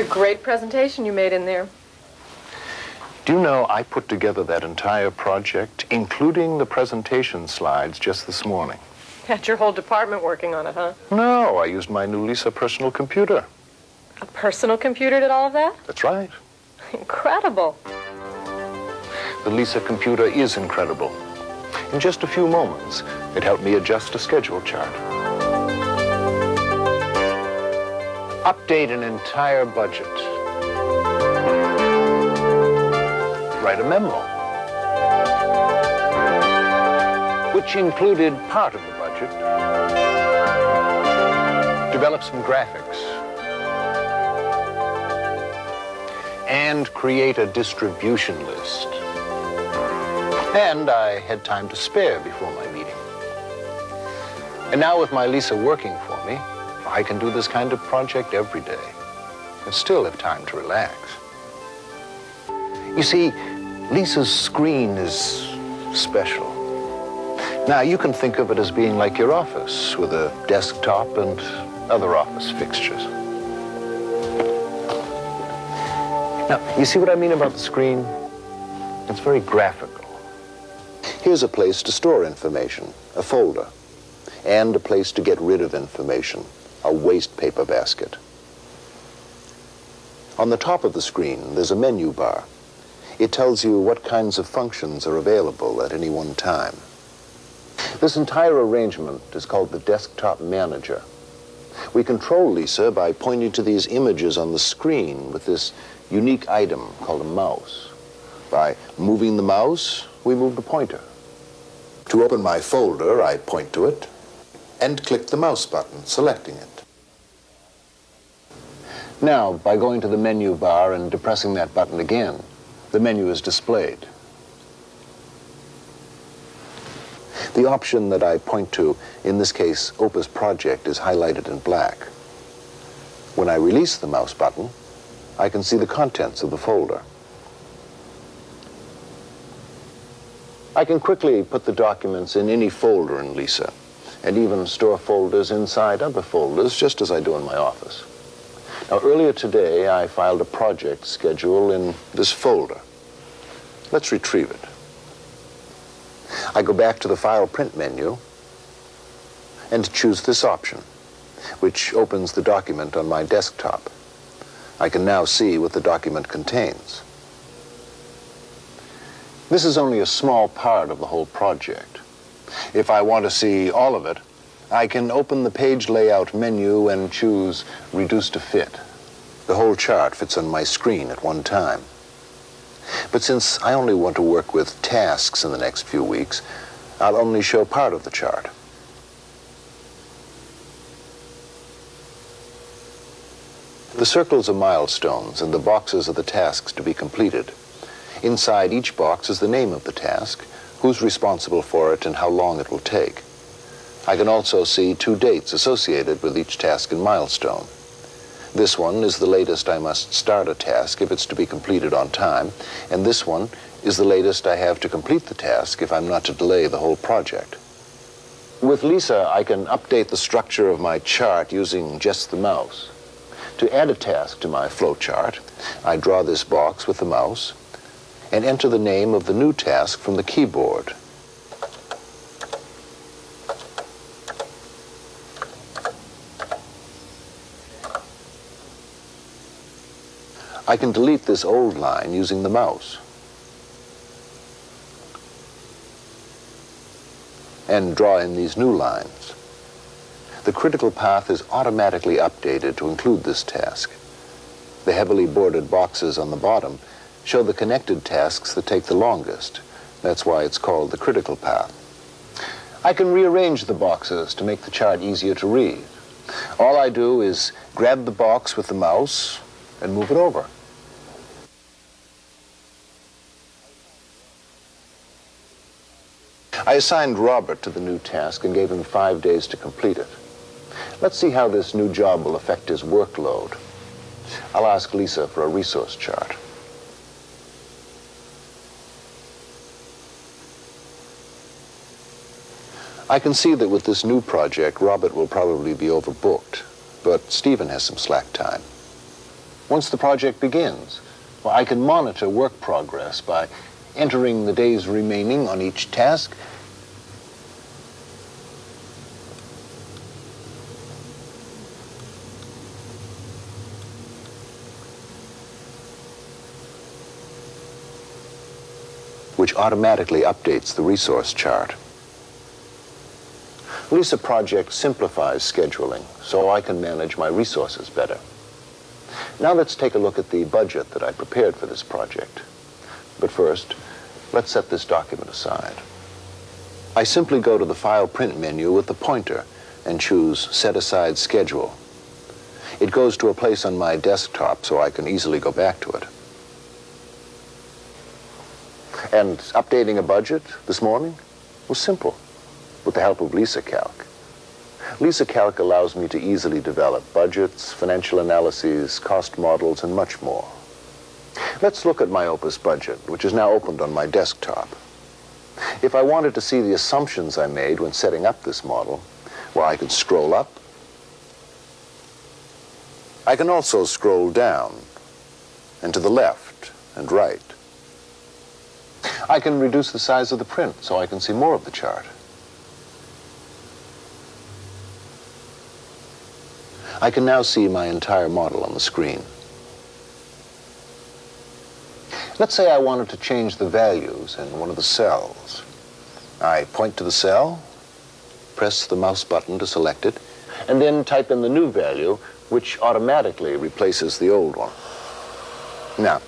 a great presentation you made in there. Do you know, I put together that entire project, including the presentation slides, just this morning. Had your whole department working on it, huh? No, I used my new Lisa personal computer. A personal computer did all of that? That's right. Incredible. The Lisa computer is incredible. In just a few moments, it helped me adjust a schedule chart. Update an entire budget. Write a memo, which included part of the budget. Develop some graphics. And create a distribution list. And I had time to spare before my meeting. And now with my Lisa working for me, I can do this kind of project every day and still have time to relax. You see, Lisa's screen is special. Now, you can think of it as being like your office with a desktop and other office fixtures. Now, you see what I mean about the screen? It's very graphical. Here's a place to store information, a folder, and a place to get rid of information, a waste paper basket. On the top of the screen, there's a menu bar. It tells you what kinds of functions are available at any one time. This entire arrangement is called the Desktop Manager. We control Lisa by pointing to these images on the screen with this unique item called a mouse. By moving the mouse, we move the pointer. To open my folder, I point to it and click the mouse button, selecting it. Now, by going to the menu bar and depressing that button again, the menu is displayed. The option that I point to, in this case, Opus Project, is highlighted in black. When I release the mouse button, I can see the contents of the folder. I can quickly put the documents in any folder in Lisa, and even store folders inside other folders, just as I do in my office. Now, earlier today, I filed a project schedule in this folder. Let's retrieve it. I go back to the File Print menu and choose this option, which opens the document on my desktop. I can now see what the document contains. This is only a small part of the whole project. If I want to see all of it, I can open the page layout menu and choose Reduce to Fit. The whole chart fits on my screen at one time. But since I only want to work with tasks in the next few weeks, I'll only show part of the chart. The circles are milestones, and the boxes are the tasks to be completed. Inside each box is the name of the task, who's responsible for it, and how long it will take. I can also see 2 dates associated with each task and milestone. This one is the latest I must start a task if it's to be completed on time, and this one is the latest I have to complete the task if I'm not to delay the whole project. With Lisa, I can update the structure of my chart using just the mouse. To add a task to my flowchart, I draw this box with the mouse and enter the name of the new task from the keyboard. I can delete this old line using the mouse and draw in these new lines. The critical path is automatically updated to include this task. The heavily bordered boxes on the bottom show the connected tasks that take the longest. That's why it's called the critical path. I can rearrange the boxes to make the chart easier to read. All I do is grab the box with the mouse and move it over. I assigned Robert to the new task and gave him 5 days to complete it. Let's see how this new job will affect his workload. I'll ask Lisa for a resource chart. I can see that with this new project, Robert will probably be overbooked, but Stephen has some slack time. Once the project begins, well, I can monitor work progress by entering the days remaining on each task, which automatically updates the resource chart. Lisa Project simplifies scheduling so I can manage my resources better. Now let's take a look at the budget that I prepared for this project. But first, let's set this document aside. I simply go to the File Print menu with the pointer and choose Set Aside Schedule. It goes to a place on my desktop so I can easily go back to it. And updating a budget this morning was simple, with the help of Lisa Calc. Lisa Calc allows me to easily develop budgets, financial analyses, cost models, and much more. Let's look at my Opus budget, which is now opened on my desktop. If I wanted to see the assumptions I made when setting up this model, well, I could scroll up. I can also scroll down and to the left and right. I can reduce the size of the print so I can see more of the chart. I can now see my entire model on the screen. Let's say I wanted to change the values in one of the cells. I point to the cell, press the mouse button to select it, and then type in the new value, which automatically replaces the old one. Now,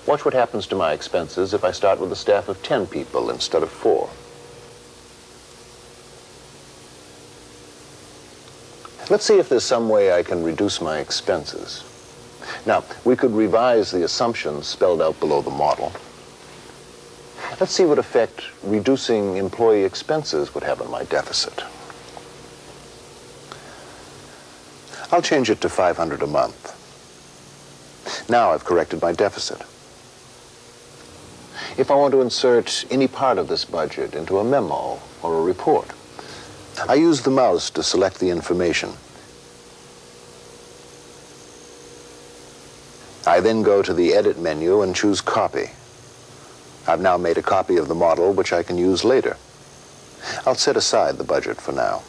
watch what happens to my expenses if I start with a staff of 10 people instead of 4. Let's see if there's some way I can reduce my expenses. Now, we could revise the assumptions spelled out below the model. Let's see what effect reducing employee expenses would have on my deficit. I'll change it to $500 a month. Now I've corrected my deficit. If I want to insert any part of this budget into a memo or a report, I use the mouse to select the information. I then go to the Edit menu and choose Copy. I've now made a copy of the model which I can use later. I'll set aside the budget for now.